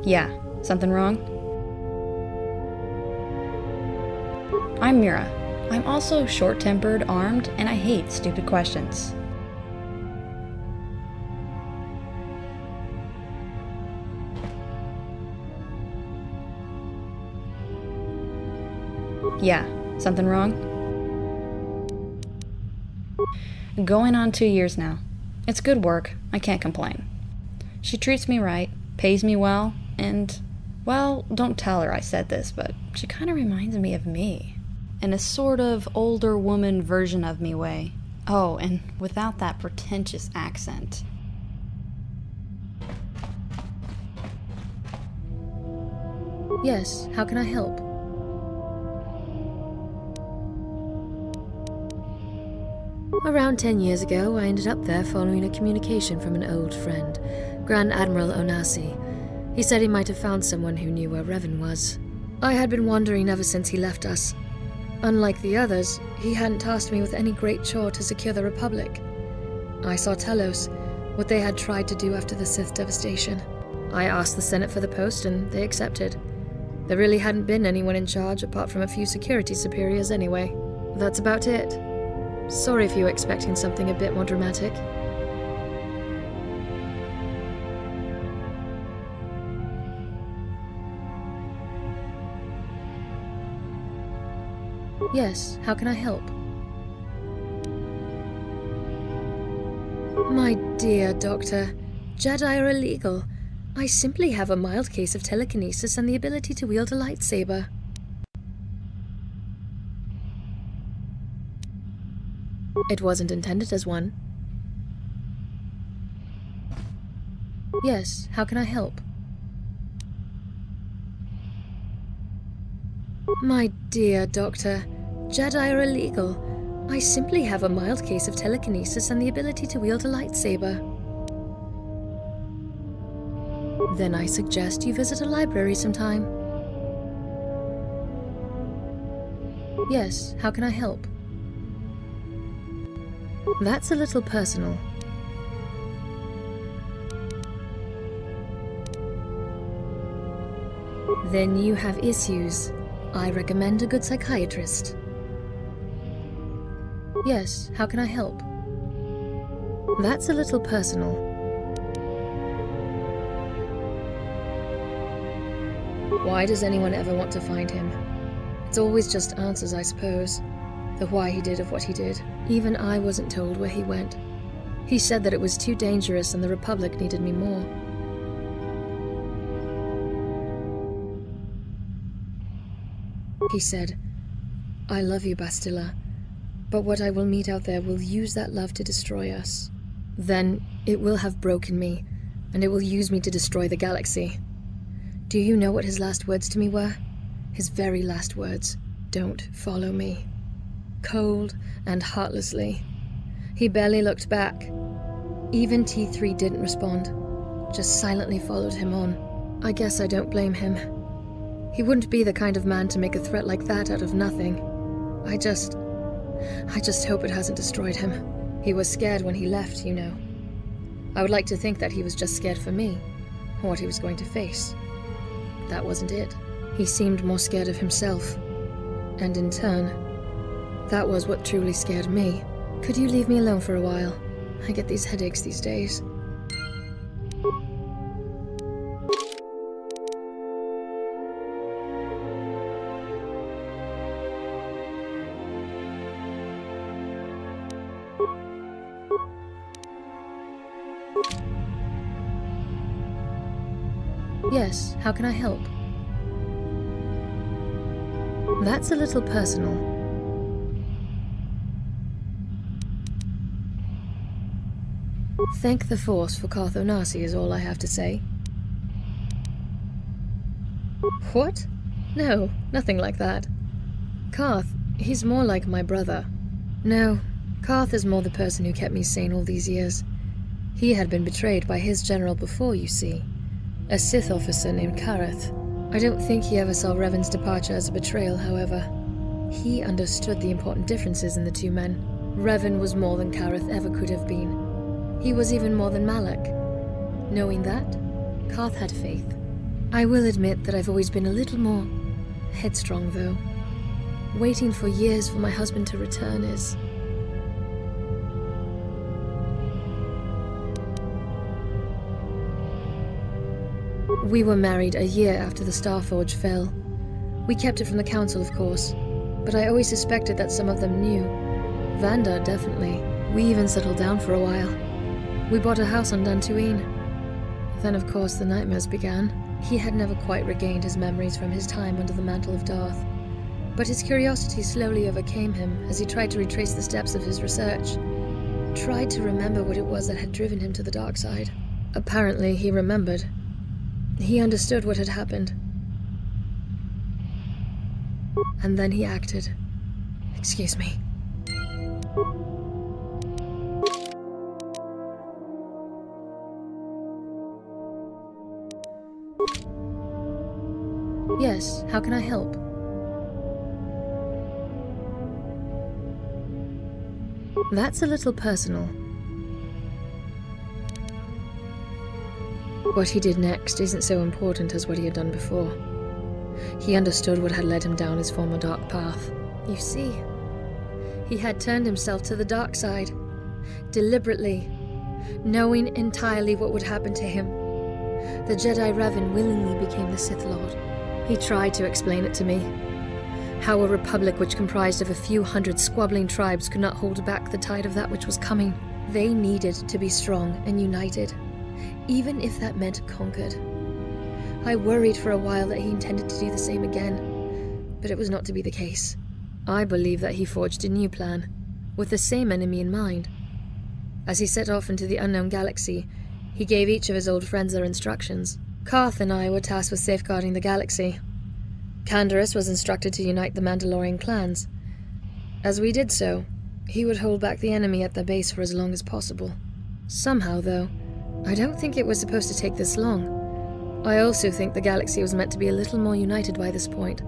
Yeah, something wrong? I'm Mira. I'm also short-tempered, armed, and I hate stupid questions. Yeah, something wrong? Going on 2 years now. It's good work, I can't complain. She treats me right, pays me well, and, well, don't tell her I said this, but she kinda reminds me of me. In a sort of older woman version of me way. Oh, and without that pretentious accent. Yes, how can I help? Around 10 years ago, I ended up there following a communication from an old friend, Grand Admiral Onasi. He said he might have found someone who knew where Revan was. I had been wondering ever since he left us. Unlike the others, he hadn't tasked me with any great chore to secure the Republic. I saw Telos, what they had tried to do after the Sith devastation. I asked the Senate for the post and they accepted. There really hadn't been anyone in charge apart from a few security superiors anyway. That's about it. Sorry if you were expecting something a bit more dramatic. Yes, how can I help? My dear Doctor, Jedi are illegal. I simply have a mild case of telekinesis and the ability to wield a lightsaber. It wasn't intended as one. Yes, how can I help? My dear Doctor, Jedi are illegal. I simply have a mild case of telekinesis and the ability to wield a lightsaber. Then I suggest you visit a library sometime. Yes, how can I help? That's a little personal. Then you have issues. I recommend a good psychiatrist. Yes, how can I help? That's a little personal. Why does anyone ever want to find him? It's always just answers, I suppose. The why he did of what he did. Even I wasn't told where he went. He said that it was too dangerous and the Republic needed me more. He said, I love you, Bastila, but what I will meet out there will use that love to destroy us. Then it will have broken me, and it will use me to destroy the galaxy. Do you know what his last words to me were? His very last words, don't follow me. Cold and heartlessly. He barely looked back. Even T3 didn't respond, just silently followed him on. I guess I don't blame him. He wouldn't be the kind of man to make a threat like that out of nothing. I just hope it hasn't destroyed him. He was scared when he left, you know. I would like to think that he was just scared for me, what he was going to face. That wasn't it. He seemed more scared of himself. And in turn, that was what truly scared me. Could you leave me alone for a while? I get these headaches these days. Yes, how can I help? That's a little personal. Thank the Force for Kotor Nasi is all I have to say. What? No, nothing like that. Karth, he's more like my brother. No, Karth is more the person who kept me sane all these years. He had been betrayed by his general before, you see. A Sith officer named Kareth. I don't think he ever saw Revan's departure as a betrayal, however. He understood the important differences in the two men. Revan was more than Kareth ever could have been. He was even more than Malak. Knowing that, Karth had faith. I will admit that I've always been a little more headstrong, though. Waiting for years for my husband to return is... We were married a year after the Starforge fell. We kept it from the council, of course, but I always suspected that some of them knew. Vanda, definitely. We even settled down for a while. We bought a house on Dantooine. Then, of course, the nightmares began. He had never quite regained his memories from his time under the mantle of Darth, but his curiosity slowly overcame him as he tried to retrace the steps of his research. Tried to remember what it was that had driven him to the dark side. Apparently, he remembered. He understood what had happened. And then he acted. Excuse me. Yes, how can I help? That's a little personal. What he did next isn't so important as what he had done before. He understood what had led him down his former dark path. You see, he had turned himself to the dark side, deliberately, knowing entirely what would happen to him. The Jedi Revan willingly became the Sith Lord. He tried to explain it to me. How a republic which comprised of a few hundred squabbling tribes could not hold back the tide of that which was coming. They needed to be strong and united, even if that meant conquered. I worried for a while that he intended to do the same again, but it was not to be the case. I believe that he forged a new plan, with the same enemy in mind. As he set off into the unknown galaxy, he gave each of his old friends their instructions. Karth and I were tasked with safeguarding the galaxy. Canderous was instructed to unite the Mandalorian clans. As we did so, he would hold back the enemy at their base for as long as possible. Somehow, though, I don't think it was supposed to take this long. I also think the galaxy was meant to be a little more united by this point,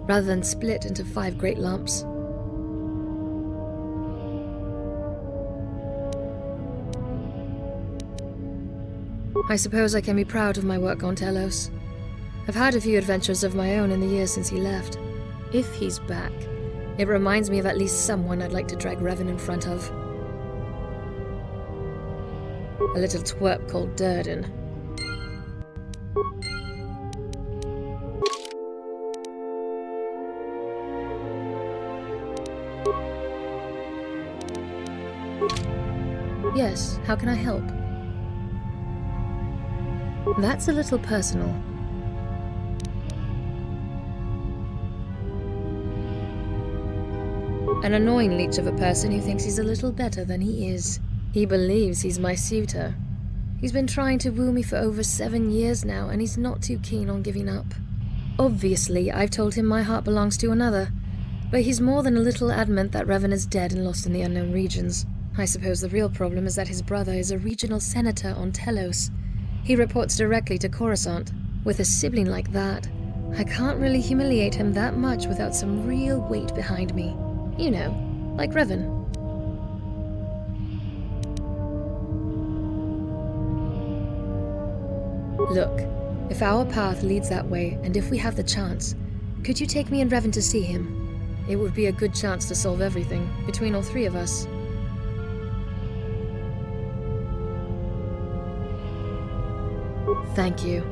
rather than split into 5 great lumps. I suppose I can be proud of my work on Telos. I've had a few adventures of my own in the years since he left. If he's back, it reminds me of at least someone I'd like to drag Revan in front of. A little twerp called Durden. Yes, how can I help? That's a little personal. An annoying leech of a person who thinks he's a little better than he is. He believes he's my suitor. He's been trying to woo me for over 7 years now, and he's not too keen on giving up. Obviously, I've told him my heart belongs to another, but he's more than a little adamant that Revan is dead and lost in the unknown regions. I suppose the real problem is that his brother is a regional senator on Telos. He reports directly to Coruscant. With a sibling like that, I can't really humiliate him that much without some real weight behind me. You know, like Revan. Look, if our path leads that way, and if we have the chance, could you take me and Revan to see him? It would be a good chance to solve everything, between all 3 of us. Thank you.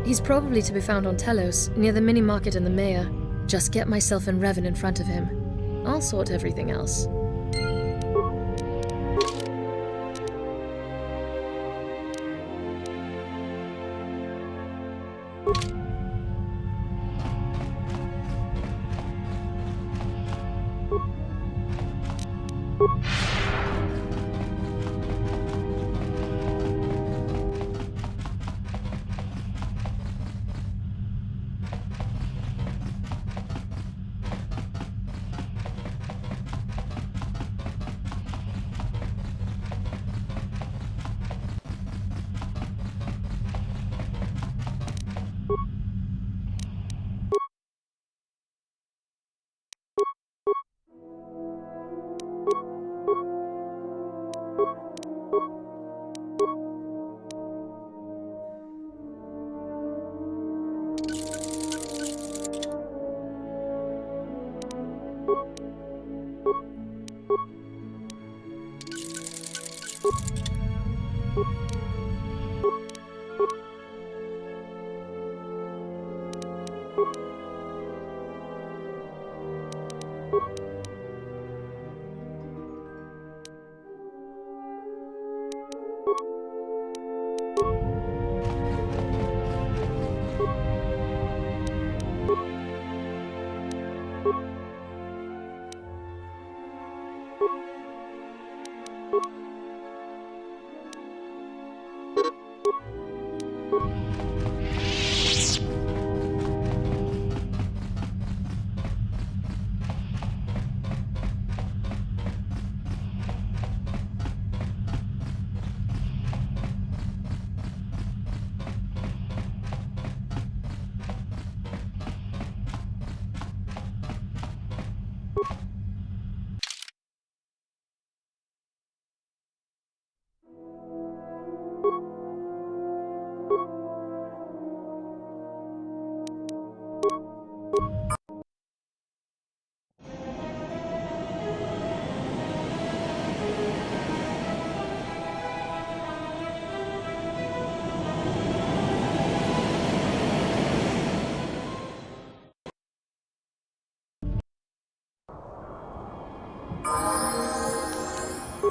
He's probably to be found on Telos, near the mini-market and the mayor. Just get myself and Revan in front of him. I'll sort everything else.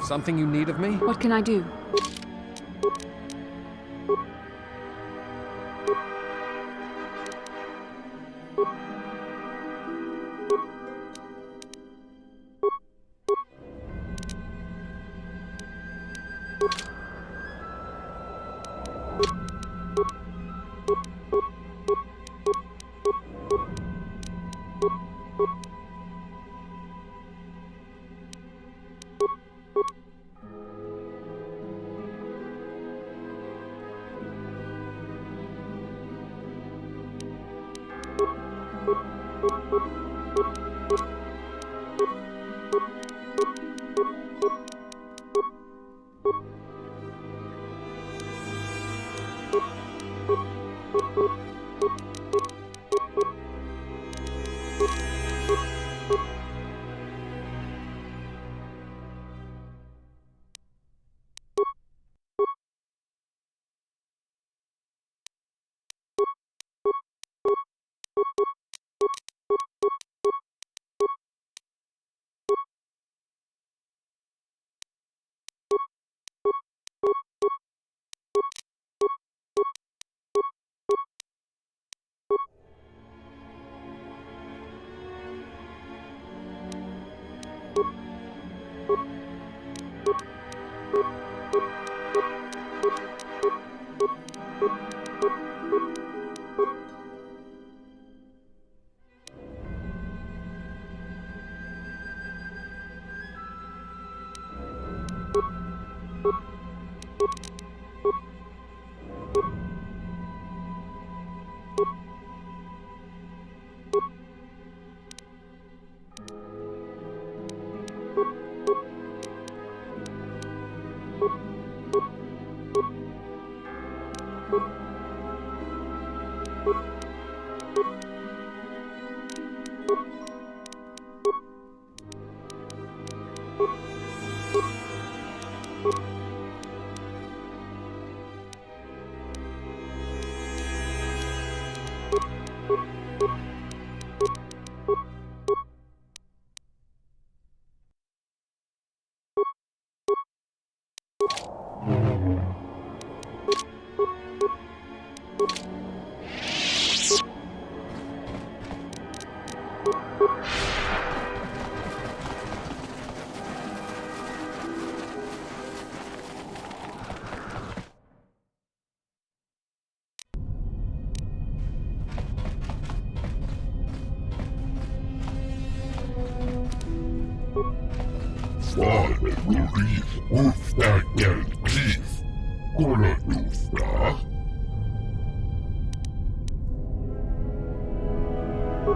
Something you need of me? What can I do?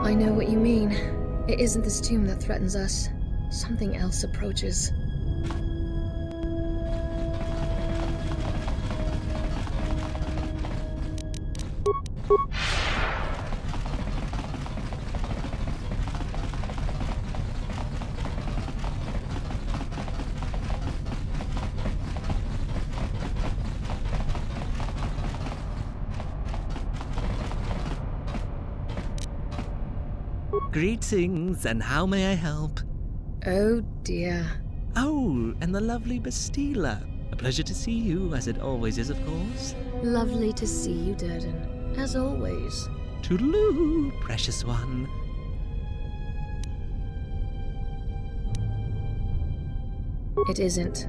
I know what you mean. It isn't this tomb that threatens us. Something else approaches. Greetings, and how may I help? Oh dear. Oh, and the lovely Bastila. A pleasure to see you, as it always is, of course. Lovely to see you, Durden. As always. Toodaloo, precious one. It isn't.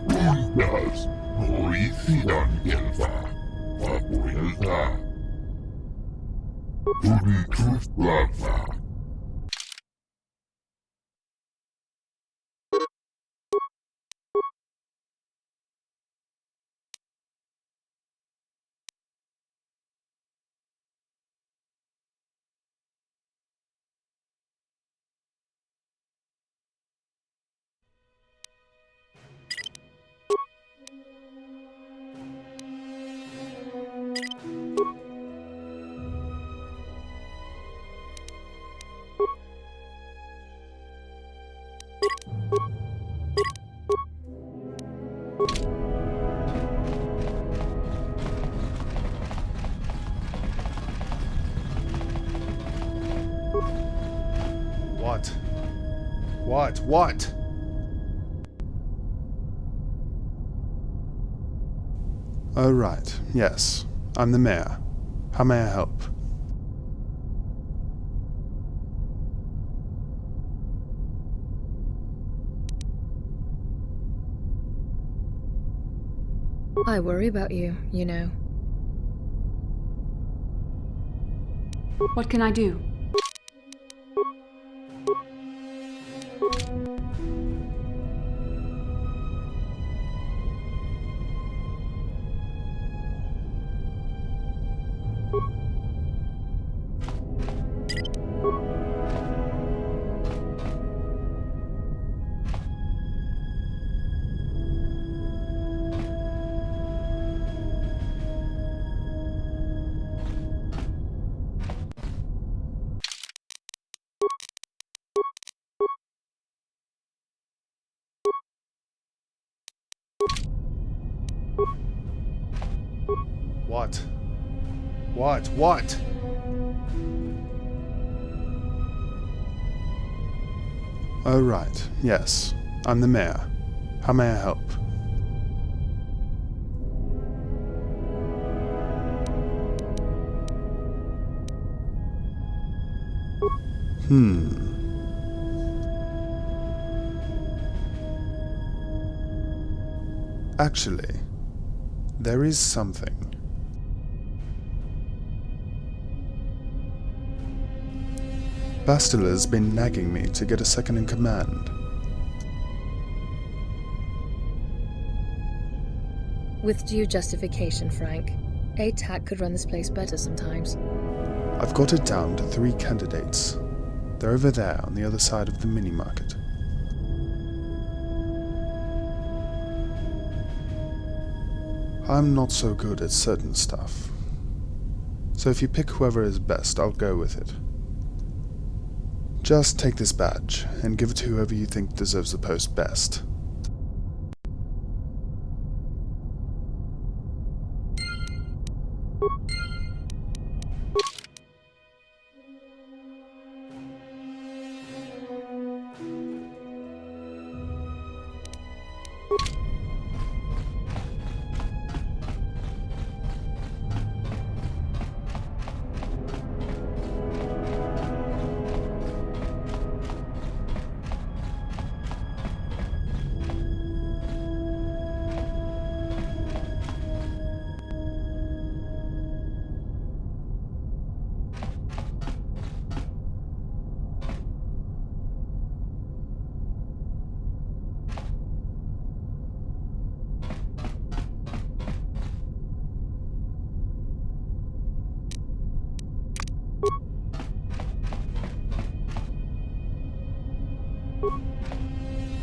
Venturas, Mauritian Gelva, Fabuelta, Unitus Blava. What? Oh, right. Yes. I'm the mayor. How may I help? I worry about you, you know. What can I do? What? Oh, right. Yes. I'm the mayor. How may I help? Actually, there is something. Bastila's been nagging me to get a second in command. With due justification, Frank. A tack could run this place better sometimes. I've got it down to 3 candidates. They're over there on the other side of the mini-market. I'm not so good at certain stuff. So if you pick whoever is best, I'll go with it. Just take this badge and give it to whoever you think deserves the post best.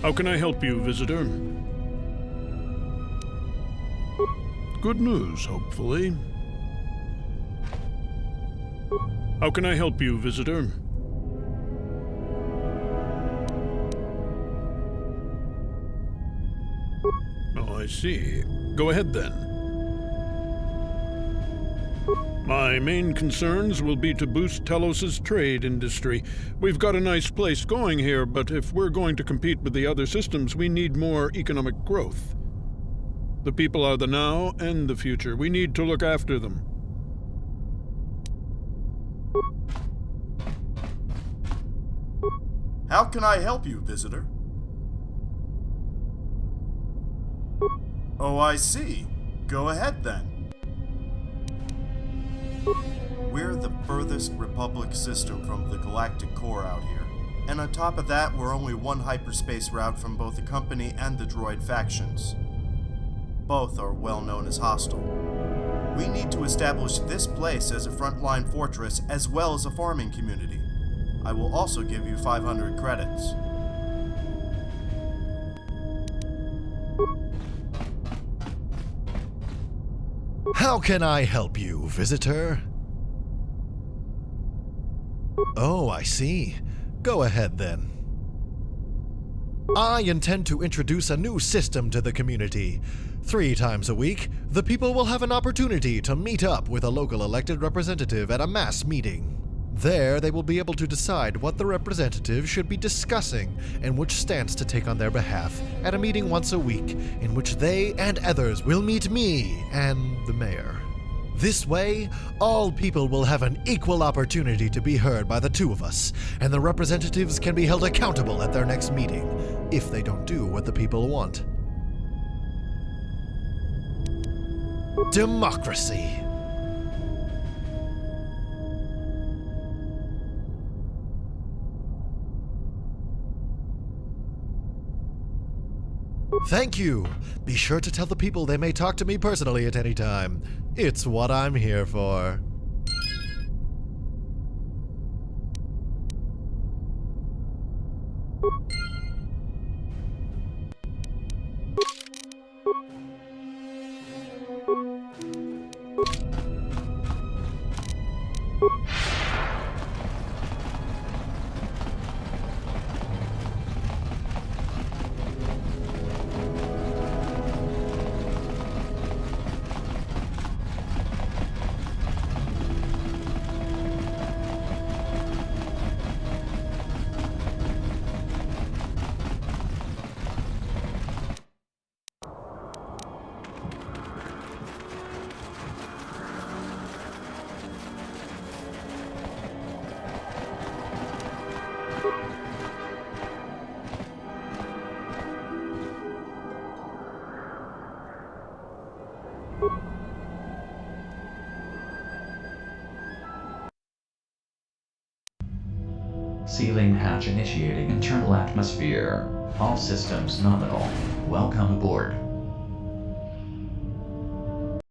How can I help you, visitor? Good news, hopefully. How can I help you, visitor? Oh, I see. Go ahead then. My main concerns will be to boost Telos' trade industry. We've got a nice place going here, but if we're going to compete with the other systems, we need more economic growth. The people are the now and the future. We need to look after them. How can I help you, visitor? Oh, I see. Go ahead then. We're the furthest Republic system from the galactic core out here. And on top of that, we're only one hyperspace route from both the company and the droid factions. Both are well known as hostile. We need to establish this place as a frontline fortress as well as a farming community. I will also give you 500 credits. How can I help you, visitor? Oh, I see. Go ahead then. I intend to introduce a new system to the community. 3 times a week, the people will have an opportunity to meet up with a local elected representative at a mass meeting. There, they will be able to decide what the representative should be discussing and which stance to take on their behalf at a meeting once a week, in which they and others will meet me and the mayor. This way, all people will have an equal opportunity to be heard by the two of us, and the representatives can be held accountable at their next meeting, if they don't do what the people want. Democracy. Thank you. Be sure to tell the people they may talk to me personally at any time. It's what I'm here for. Sealing hatch initiating internal atmosphere. All systems nominal. Welcome aboard.